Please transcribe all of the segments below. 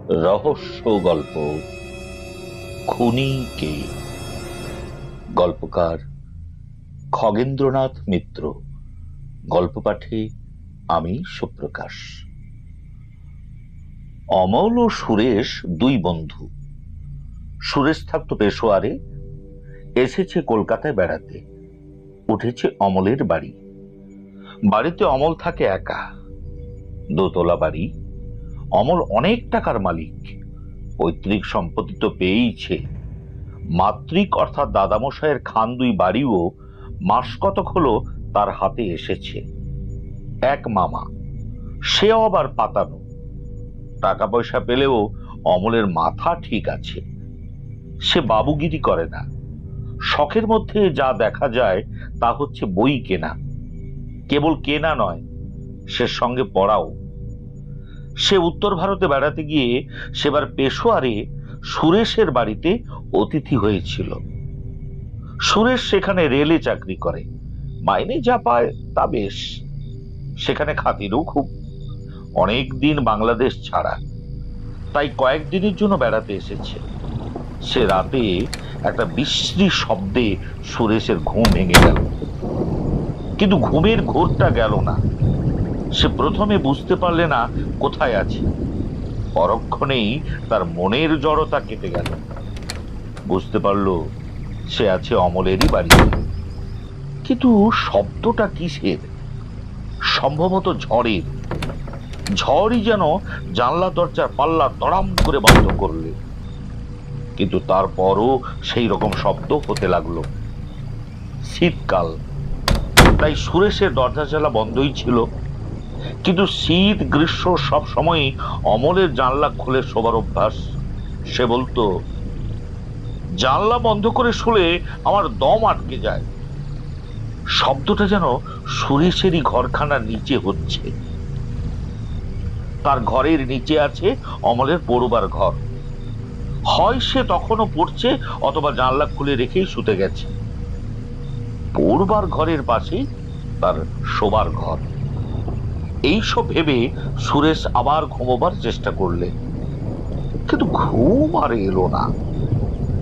রহস্য গল্প খুনি কে। গল্পকার খগেন্দ্রনাথ মিত্র। গল্প পাঠে আমি সুপ্রকাশ। অমল ও সুরেশ দুই বন্ধু। সুরেশ থাকতো পেশোয়ারে, এসেছে কলকাতায় বেড়াতে। উঠেছে অমলের বাড়ি। বাড়িতে অমল থাকে একা। দোতলা বাড়ি। অমল অনেক টাকার মালিক। পৈতৃক সম্পত্তি তো পেয়েইছে। মাতৃক অর্থাৎ দাদামশাইয়ের খান দুই বাড়িও মাস কতক হলো তার হাতে এসেছে। এক মামা, সেও আবার পাতানো। টাকা পয়সা পেলেও অমলের মাথা ঠিক আছে। সে বাবুগিরি করে না। শখের মধ্যে যা দেখা যায় তা হচ্ছে বই কেনা। কেবল কেনা নয়, সে সঙ্গে পড়াও। সে উত্তর ভারতে বেড়াতে গিয়ে সেবার পেশোয়ারে সুরেশের বাড়িতে অতিথি হয়েছিল। সুরেশ সেখানে রেলে চাকরি করে। মাইনে যা পায় তা বেশ। সেখানে খাতিরও খুব। অনেক দিন বাংলাদেশ ছাড়া, তাই কয়েকদিনের জন্য বেড়াতে এসেছে। সে রাতে একটা বিশ্রী শব্দে সুরেশের ঘুম ভেঙে গেল। কিন্তু ঘুমের ঘোরটা গেল না। সে প্রথমে বুঝতে পারলে না কোথায় আছে। পরক্ষণেই তার মনের জড়তা কেটে গেল। বুঝতে পারল সে আছে অমলেরই বাড়িতে। কিন্তু শব্দটা কিসের? সম্ভবত ঝড়ের। ঝড়ই যেন জানলা দরজার পাল্লা দড়াম করে বন্ধ করলে। কিন্তু তারপরও সেই রকম শব্দ হতে লাগলো। শীতকাল, তাই সুরেশের দরজা জানলা বন্ধই ছিল। কিন্তু শীত গ্রীষ্ম সব সময় অমলের জানলা খুলে শোবার অভ্যাস। সে বলতো, জানলা বন্ধ করে শুলে আমার দম আটকে যায়। শব্দটা যেন সুরেশেরই ঘরখানার নিচে হচ্ছে। তার ঘরের নিচে আছে অমলের পড়বার ঘর। হয় সে তখনও পড়ছে, অথবা জানলা খুলে রেখেই শুতে গেছে। পড়বার ঘরের পাশেই তার শোবার ঘর। এইসব ভেবে সুরেশ আবার ঘুমোবার চেষ্টা করলে, কিন্তু ঘুম আর এলো না।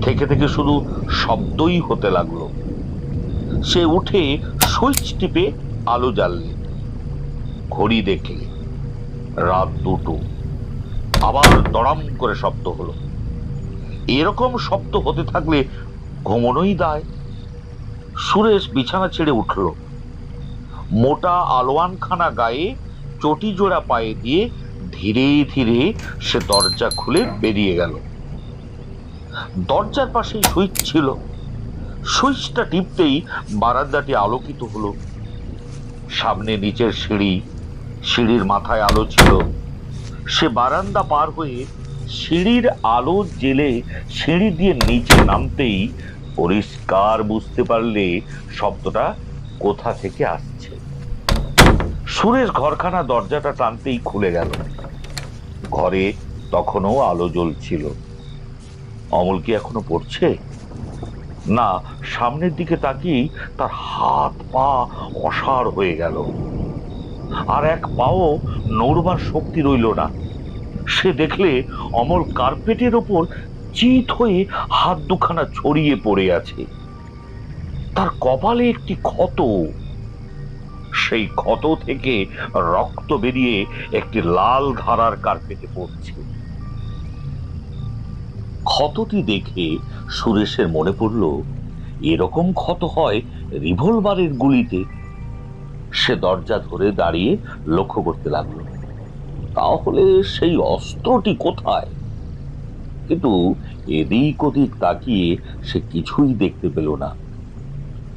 থেকে থেকে শুধু শব্দই হতে লাগলো। সে উঠে সুইচ টিপে আলো জ্বাললে। ঘড়ি দেখলে রাত 2টো। আবার দড়াম করে শব্দ হলো। এরকম শব্দ হতে থাকলে ঘুমোনোই দায়। সুরেশ বিছানা ছেড়ে উঠল। মোটা আলোয়ানখানা গায়ে, চটি জোড়া পায়ে দিয়ে ধীরে ধীরে সে দরজা খুলে বেরিয়ে গেল। দরজার পাশেই সুইচ ছিল। সুইচটা টিপতেই বারান্দাটি আলোকিত হলো। সামনে নিচের সিঁড়ি, সিঁড়ির মাথায় আলো ছিল। সে বারান্দা পার হয়ে সিঁড়ির আলো জেলে সিঁড়ি দিয়ে নিচে নামতেই পরিষ্কার বুঝতে পারলে শব্দটা কোথা থেকে আসছে। সুরেশ ঘরখানা দরজাটা টানতেই খুলে গেল। ঘরে তখনও আলো জ্বলছিল। অমল কি এখনো পড়ছে? না, সামনের দিকে তাকিয়ে তার হাত পা অসাড় হয়ে গেল। আর এক পাও নড়বার শক্তি রইল না। সে দেখলে অমল কার্পেটের ওপর চিত হয়ে হাত দুখানা ছড়িয়ে পড়ে আছে। তার কপালে একটি ক্ষত। সেই ক্ষত থেকে রক্ত বেরিয়ে একটি লাল ধারার কার্পেটে পড়ছে। ক্ষতটি দেখে সুরেশের মনে পড়ল, এরকম ক্ষত হয় রিভলভারের গুলিতে। সে দরজা ধরে দাঁড়িয়ে লক্ষ্য করতে লাগলো, তাহলে সেই অস্ত্রটি কোথায়? কিন্তু এদিক ওদিক তাকিয়ে সে কিছুই দেখতে পেল না।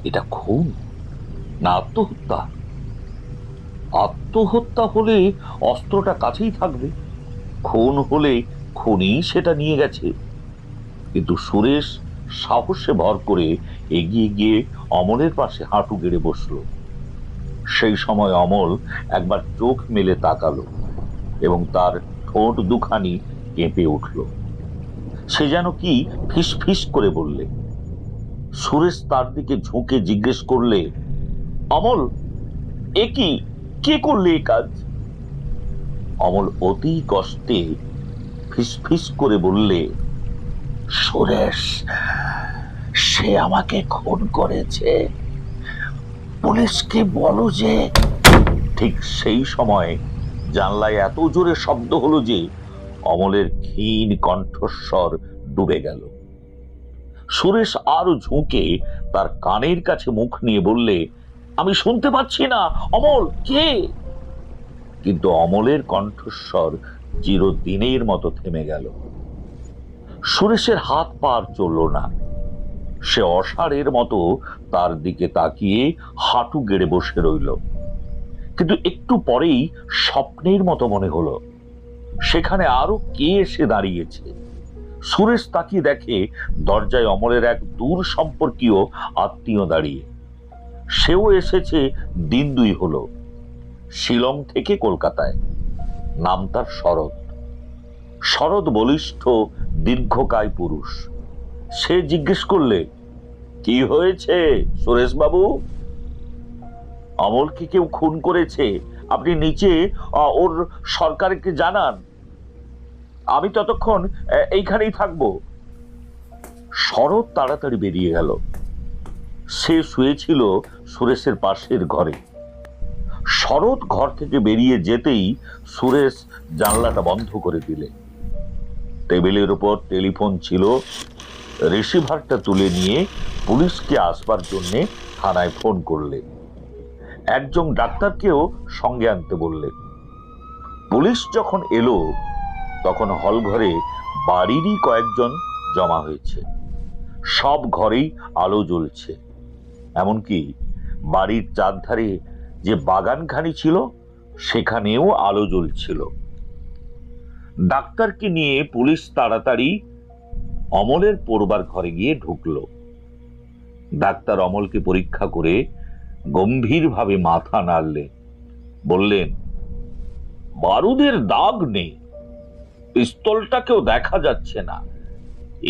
এটা খুন না আত্মহত্যা? আত্মহত্যা হলে অস্ত্রটা কাছেই থাকবে। খুন হলে খুনি সেটা নিয়ে গেছে। কিন্তু সুরেশ সাহসে ভর করে এগিয়ে গিয়ে অমলের পাশে হাঁটু গেড়ে বসল। সেই সময় অমল একবার চোখ মেলে তাকালো এবং তার ঠোঁট দুখানি কেঁপে উঠল। সে যেন কি ফিস ফিস করে বললে। সুরেশ তার দিকে ঝুঁকে জিজ্ঞেস করলে, অমল, এ কি, কে করলে এ কাজ? অমল অতি কষ্টে ফিসফিস করে বললে, সুরেশ, সে আমাকে খুন করেছে, পুলিশকে বলো যে। ঠিক সেই সময় জানলায় এত জোরে শব্দ হলো যে অমলের ক্ষীণ কণ্ঠস্বর ডুবে গেল। সুরেশ আরো ঝুঁকে তার কানের কাছে মুখ নিয়ে বললে, আমি শুনতে পাচ্ছি না, অমল কে? কিন্তু অমলের কণ্ঠস্বর চিরদিনের মতো থেমে গেল। সুরেশের হাত পা আর চলল না। সে অসাড়ের মতো তার দিকে তাকিয়ে হাঁটু গেড়ে বসে রইল। কিন্তু একটু পরেই স্বপ্নের মতো মনে হলো সেখানে আরো কে এসে দাঁড়িয়েছে। সুরেশ তাকিয়ে দেখে দরজায় অমলের এক দূর সম্পর্কীয় আত্মীয় দাঁড়িয়ে। সেও এসেছে দিন দুই হলো, শিলং থেকে কলকাতায়। নাম তার শরৎ। শরৎ বলিষ্ঠ, দীর্ঘকায় পুরুষ। সে জিজ্ঞেস করলে, কি হয়েছে সুরেশ বাবু? অমলকে কেউ খুন করেছে, আপনি নিচে ওর সরকারকে জানান, আমি ততক্ষণ এইখানেই থাকবো। শরৎ তাড়াতাড়ি বেরিয়ে গেল। সে শুয়েছিল সুরেশের পাশের ঘরে। শরৎ ঘর থেকে বেরিয়ে যেতেই সুরেশ জানলাটা বন্ধ করে দিলে। টেবিলের উপর টেলিফোন ছিল। রিসিভারটা তুলে নিয়ে পুলিশকে আসবার জন্য থানায় ফোন করলে। একজন ডাক্তারকেও সঙ্গে আনতে বললে। পুলিশ যখন এলো তখন হল ঘরে বাড়িরই কয়েকজন জমা হয়েছে। সব ঘরেই আলো জ্বলছে, এমনকি বাড়ির চারধারে যে বাগানখানি ছিল সেখানেও আলো জ্বলছিল। ডাক্তারকে নিয়ে পুলিশ তাড়াতাড়ি অমলের পড়বার ঘরে গিয়ে ঢুকলো। ডাক্তার অমলকে পরীক্ষা করে গম্ভীরভাবে মাথা নাড়লে, বললেন, বারুদের দাগ নেই, পিস্তলটাকেও দেখা যাচ্ছে না,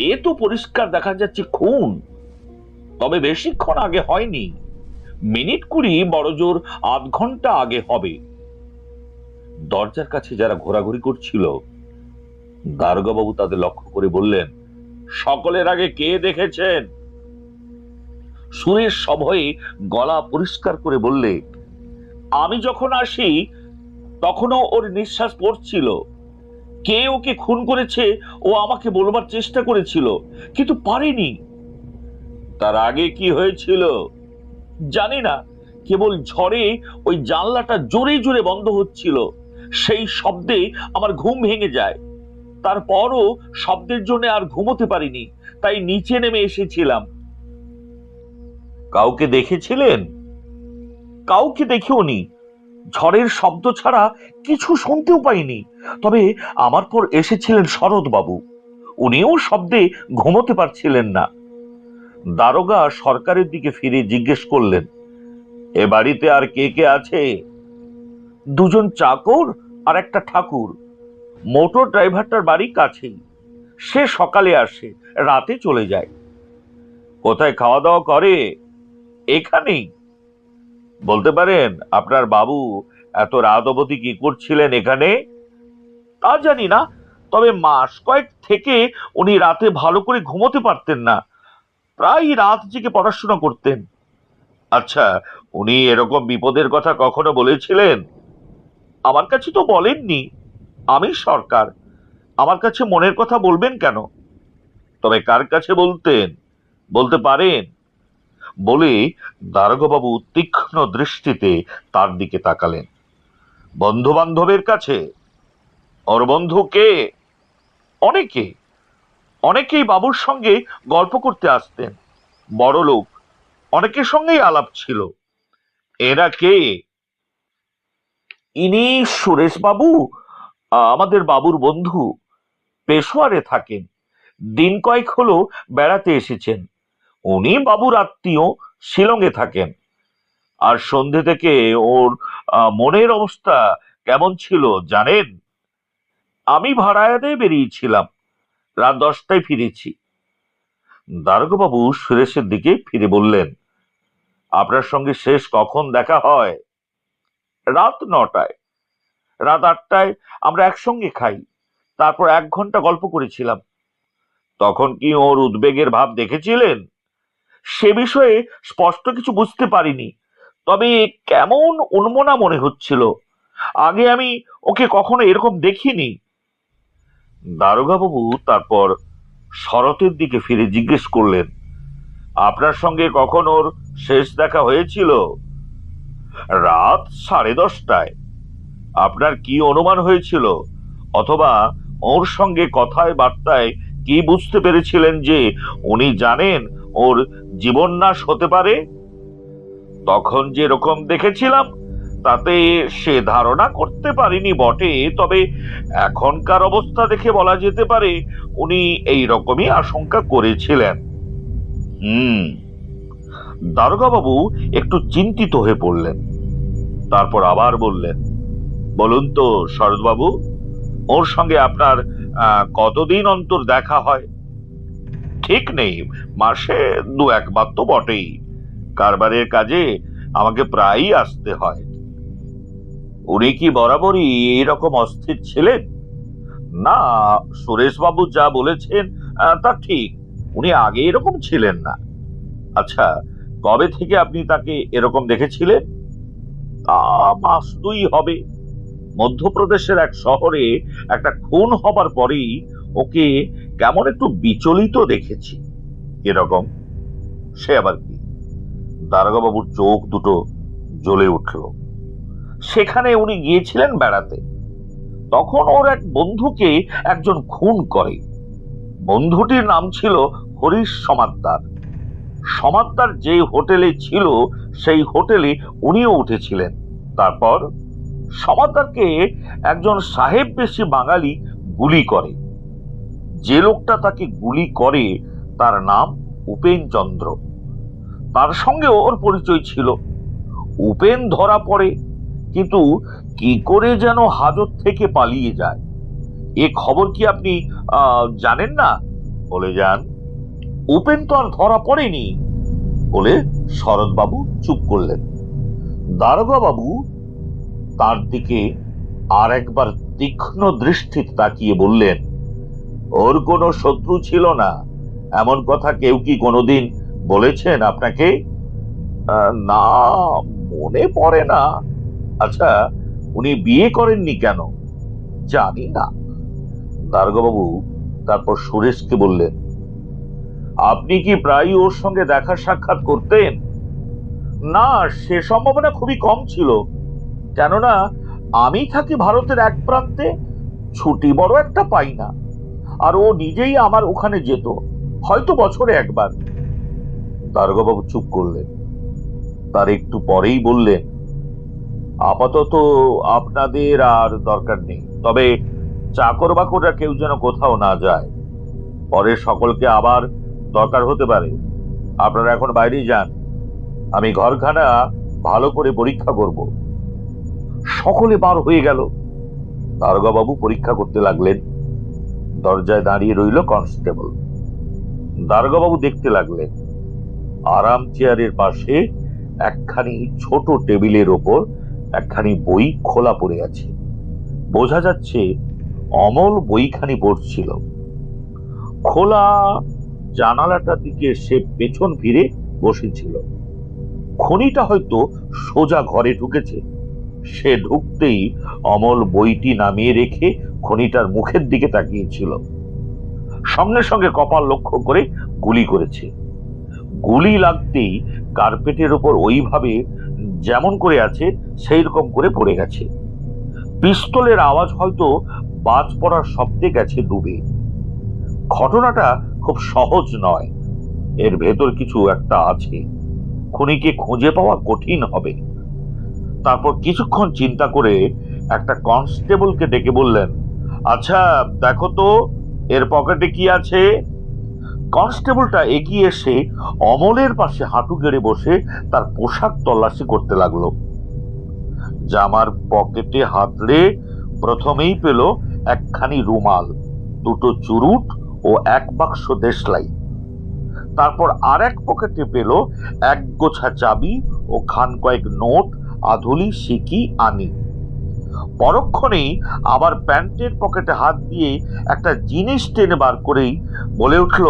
এ তো পরিষ্কার দেখা যাচ্ছে খুন। তবে বেশিক্ষণ আগে হয়নি, মিনিট 20 বড় জোর আধ ঘন্টা আগে হবে। দরজার কাছে যারা ঘোরাঘুরি করছিল দারোগাবাবু তাদের লক্ষ্য করে বললেন, সকলের আগে কে দেখেছেন? সুরেশ সভয়ে গলা পরিষ্কার করে বললে, আমি যখন আসি তখনও ওর নিঃশ্বাস পড়ছিল। কে ওকে খুন করেছে ও আমাকে বলবার চেষ্টা করেছিল, কিন্তু পারেনি। তার আগে কি হয়েছিল জানি না, কেবল ঝড়ে ওই জানলাটা জোরে জোরে বন্ধ হচ্ছিল, সেই শব্দে আমার ঘুম ভেঙে যায়। তারপরও শব্দের জন্য আর ঘুমোতে পারিনি, তাই নিচে নেমে এসেছিলাম। কাউকে দেখেছিলেন? কাউকে দেখিওনি, ঝড়ের শব্দ ছাড়া কিছু শুনতেও পাইনি। তবে আমার পর এসেছিলেন শরৎ বাবু, উনিও শব্দে ঘুমোতে পারছিলেন না। দারোগা সরকারের দিকে ফিরে জিজ্ঞেস করলেন, এ বাড়িতে আর কে কে আছে? দুজন চাকর আর একটা ঠাকুর। মোটর ড্রাইভারটার বাড়ি কাছেই, সে সকালে আসে, রাতে চলে যায়। কোথায় খাওয়া দাওয়া করে? এখানেই। বলতে পারেন আপনার বাবু এত রাত অবধি কি করছিলেন এখানে? তা জানি না, তবে মাস কয়েক থেকে উনি রাতে ভালো করে ঘুমোতে পারতেন না, প্রায় রাত জেগে পড়াশোনা করতেন। আচ্ছা, উনি এরকম বিপদের কথা কখনো বলেছিলেন? আমার কাছে তো বলেননি, আমি সরকার, আমার কাছে মনের কথা বলবেন কেন? তবে কার কাছে বলতেন বলতে পারেন? বলে দারোগাবাবু তীক্ষ্ণ দৃষ্টিতে তার দিকে তাকালেন। বন্ধু বান্ধবের কাছে? ওর বন্ধু কে? অনেকে, অনেকেই বাবুর সঙ্গে গল্প করতে আসতেন, বড় লোক, অনেকের সঙ্গেই আলাপ ছিল। এরা কে? ইনি সুরেশ বাবু, আমাদের বাবুর বন্ধু, পেশোয়ারে থাকেন, দিন কয়েক হলো বেড়াতে এসেছেন। উনি বাবুর আত্মীয়, শিলংয়ে থাকেন। আর সন্ধে থেকে ওর মনের অবস্থা কেমন ছিল জানেন? আমি ভাড়ায়াতে বেরিয়েছিলাম, রাত 10টায় ফিরেছি। দারোগাবাবু সুরেশের দিকে ফিরে বললেন, আপনার সঙ্গে শেষ কখন দেখা হয়? রাত 9টায়। রাত 8টায় আমরা একসঙ্গে খাই, তারপর 1 ঘন্টা গল্প করেছিলাম। তখন কি ওর উদ্বেগের ভাব দেখেছিলেন? সে বিষয়ে স্পষ্ট কিছু বুঝতে পারিনি, তবে কেমন উন্মনা মনে হচ্ছিল। আগে আমি ওকে কখনো এরকম দেখিনি। দারোগাবাবু তারপর শরতের দিকে ফিরে জিজ্ঞেস করলেন, আপনার সঙ্গে কখন ওর শেষ দেখা হয়েছিল? রাত 10:30টায়। আপনার কি অনুমান হয়েছিল, অথবা ওর সঙ্গে কথায় বার্তায় কি বুঝতে পেরেছিলেন যে উনি জানেন ওর জীবননাশ হতে পারে? তখন যেরকম দেখেছিলাম তাতে সে ধারণা করতে পারিনি বটে, তবে এখনকার অবস্থা দেখে বলা যেতে পারে উনি এই রকমই আশঙ্কা করেছিলেন। হুম। দারোগাবাবু একটু চিন্তিত হয়ে পড়লেন। তারপর আবার বললেন, বলুন তো শরৎবাবু, ওর সঙ্গে আপনার কতদিন অন্তর দেখা হয়? ঠিক নেই, মাসে 2-1 বার তো বটেই। কারবারের কাজে আমাকে প্রায়ই আসতে হয়। উনি কি বরাবরই এইরকম অস্থির ছিলেন? না, সুরেশবাবু যা বলেছেন তা ঠিক। উনি আগে এরকম ছিলেন না। আচ্ছা, কবে থেকে আপনি তাকে এরকম দেখেছিলেন? তা মাস 2 হবে। মধ্যপ্রদেশের এক শহরে একটা খুন হবার পরেই ওকে কেমন একটু বিচলিত দেখেছি। এরকম? সে আবার কি? দারোগাবাবুর চোখ দুটো জ্বলে উঠল। সেখানে উনি গিয়েছিলেন বেড়াতে। তখন ওর এক বন্ধুকে একজন খুন করে। বন্ধুটির নাম ছিল হরিশ সমাদ্দার। সমাদ্দার যে হোটেলে ছিল সেই হোটেলে উনিও উঠেছিলেন। তারপর সমাদ্দারকে একজন সাহেব বেশি বাঙালি গুলি করে। যে লোকটা তাকে গুলি করে তার নাম উপেন চন্দ্র। তার সঙ্গে ওর পরিচয় ছিল। উপেন ধরা পড়ে, কিন্তু কি করে যেন হাজত থেকে পালিয়ে যায়। এ খবর কি আপনি জানেন না? বলে যান। উপেন তো আর ধরা পড়েনি বলে শরৎবাবু চুপ করলেন। দারোগাবাবু তার দিকে আর একবার তীক্ষ্ণ দৃষ্টিতে তাকিয়ে বললেন, ওর কোনো শত্রু ছিল না, এমন কথা কেউ কি কোনোদিন বলেছেন আপনাকে? না, মনে পড়ে না। আচ্ছা, উনি বিয়ে করেননি কেন? জানি না। দারোগাবাবু তারপর সুরেশকে বললেন, আপনি কি প্রায় ওর সঙ্গে দেখা সাক্ষাৎ করতেন? না, সে সম্ভাবনা খুবই কম ছিল। কেননা আমি থাকি ভারতের এক প্রান্তে, ছুটি বড় একটা পাই না। আর ও নিজেই আমার ওখানে যেত, হয়তো বছরে 1 বার। দারোগাবাবু চুপ করলেন। তার একটু পরেই বললেন, আপাতত আপনাদের আর দরকার নেই, তবে চাকর বাকররা কেউ যেন কোথাও না যায়। পরে সকলকে আবার দরকার হতে পারে। আপনারা এখন বাইরে যান, আমি ঘরখানা ভালো করে পরীক্ষা করব। সকলে বার হয়ে গেল। দারোগাবাবু পরীক্ষা করতে লাগলেন। দরজায় দাঁড়িয়ে রইল কনস্টেবল। দারোগাবাবু দেখতে লাগলেন, আরাম চেয়ারের পাশে একখানি ছোট টেবিলের ওপর একখানি বই খোলা পড়ে আছে। বোঝা যাচ্ছে অমল বইখানি পড়ছিল। খোলা জানালাটার দিকে সে পেছন ফিরে বসেছিল। খনিটা হয়তো সোজা ঘরে ঢুকেছে। সে ঢুকতেই অমল বইটি নামিয়ে রেখে খনিটার মুখের দিকে তাকিয়েছিল। সঙ্গে সঙ্গে কপাল লক্ষ্য করে গুলি করেছে। গুলি লাগতেই কার্পেটের উপর ওইভাবে যেমন করে আছে সেই রকম করে পড়ে গেছে। পিস্তলের আওয়াজ হয়তো বাজ পড়ার শব্দে গেছে ডুবে। ঘটনাটা খুব সহজ নয়, এর ভেতর কিছু একটা আছে। খুনিকে খুঁজে পাওয়া কঠিন হবে। তারপর কিছুক্ষণ চিন্তা করে একটা কনস্টেবলকে ডেকে বললেন, আচ্ছা দেখো তো এর পকেটে কি আছে। কনস্টেবলটা এগিয়ে এসে অমলের পাশে হাঁটু গেড়ে বসে তার পোশাক তল্লাশি করতে লাগলো। জামার পকেটে হাতড়ে প্রথমেই পেল একখানি রুমাল, 2টো চুরুট ও 1 বাক্স দেশলাই। তারপর আর এক পকেটে পেল 1 গোছা চাবি ও খান কয়েক নোট, আধুলি, সিকি, আনি। পরক্ষণেই আবার প্যান্টের পকেটে হাত দিয়ে একটা জিনিস টেনে বার করেই বলে উঠল,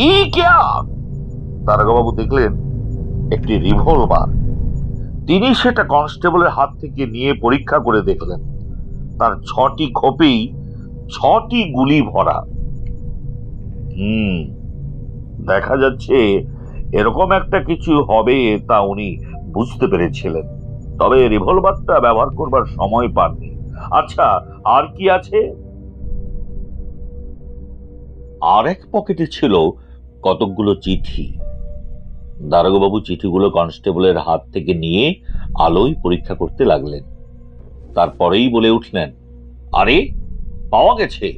ই ক্যা? দারোগাবাবু দেখলেন একটি রিভলভার। তিনি সেটা কনস্টেবলের হাত থেকে নিয়ে পরীক্ষা করে দেখলেন তার 6টি খোপেই 6টি গুলি ভরা। দেখা যাচ্ছে এরকম একটা কিছু হবে তা উনি বুঝতে পেরেছিলেন, তবে রিভলভারটা ব্যবহার করবার সময় পাননি। আচ্ছা, আর কি আছে? আর এক পকেটে ছিল কতকগুলো চিঠি। দারোগাবাবু চিঠিগুলো কনস্টেবলের হাত থেকে নিয়ে আলোয় পরীক্ষা করতে লাগলেন। তারপরেই বলে উঠলেন, আরে পাওয়া গেছে,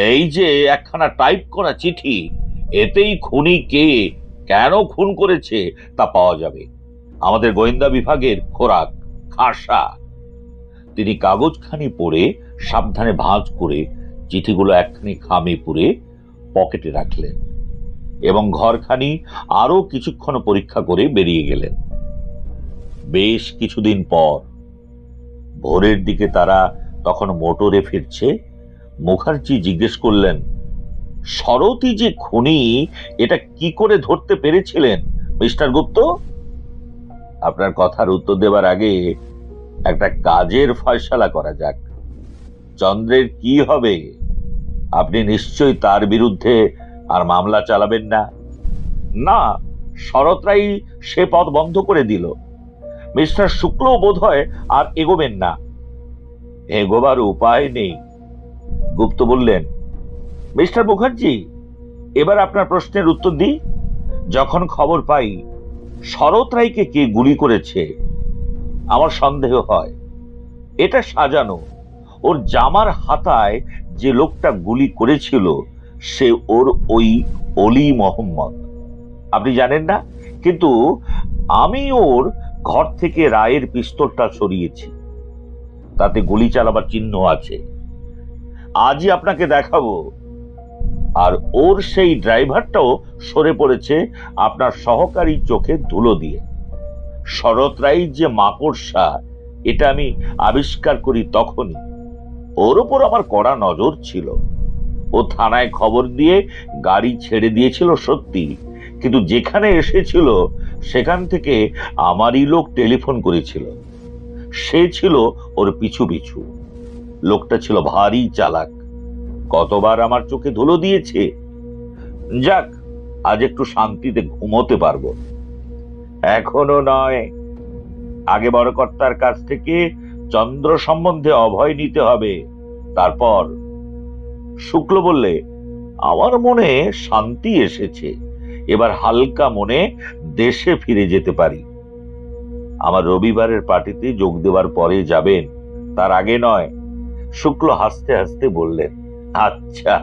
এই যে একখানা টাইপ করা চিঠি, এতেই খুনি কে, কেন খুন করেছে তা পাওয়া যাবে। আমাদের গোয়েন্দা বিভাগের খোরাক, খাসা। তিনি কাগজখানি পড়ে সাবধানে ভাঁজ করে চিঠিগুলো একখানি খামে পুরে পকেটে রাখলেন এবং ঘরখানি আরো কিছুক্ষণ পরীক্ষা করে বেরিয়ে গেলেন। বেশ কিছুদিন পর ভোরের দিকে তারা তখন মোটরে ফিরছে। মুখার্জি জিজ্ঞেস করলেন, শরৎই যে খুনি এটা কি করে ধরতে পেরেছিলেন মিস্টার গুপ্ত? আপনার কথার উত্তর দেবার আগে একটা কাজের ফয়সালা করা যাক। চন্দ্রের কি হবে? আপনি নিশ্চয়ই তার বিরুদ্ধে আর মামলা চালাবেন না? না, শরৎরাই সে পথ বন্ধ করে দিল। মিস্টার শুক্ল বোধহয় আর এগোবেন না। এগোবার উপায় নেই। গুপ্ত বললেন, মিস্টার মুখার্জি, এবার আপনার প্রশ্নের উত্তর দিই। যখন খবর পাই শরৎ রায়কে কে গুলি করেছে, আমার সন্দেহ হয় এটা সাজানো। ওর জামার হাতায় যে লোকটা গুলি করেছিল সে ওর ওই অলি মোহাম্মদ। আপনি জানেন না, কিন্তু আমি ওর ঘর থেকে রায়ের পিস্তলটা সরিয়েছি, তাতে গুলি চালাবার চিহ্ন আছে। আজই আপনাকে দেখাবো। আর ওর সেই ড্রাইভারটাও সরে পড়েছে আপনার সহকারী চোখে ধুলো দিয়ে। শরৎ রায় যে মাকড়সা এটা আমি আবিষ্কার করি তখনই। ওর ওপর আমার কড়া নজর ছিল। ও থানায় খবর দিয়ে গাড়ি ছেড়ে দিয়েছিল সত্যি, কিন্তু যেখানে এসেছিল সেখান থেকে আমারই লোক টেলিফোন করেছিল। সে ছিল ওর পিছু পিছু। লোকটা ছিল ভারী চালাক, কতবার আমার চোখে ধুলো দিয়েছে। যাক, আজ একটু শান্তিতে ঘুমোতে পারবো। এখনো নয়, আগে বড় কর্তার কাছ থেকে চন্দ্র সম্বন্ধে অভয় নিতে হবে, তারপর। শুক্ল বললে, আমার মনে শান্তি এসেছে, এবার হালকা মনে দেশে ফিরে যেতে পারি। আমার রবিবারের পার্টিতে যোগ দেওয়ার পরে যাবেন, তার আগে নয়। শুক্ল হাসতে হাসতে বললেন, আচ্ছা।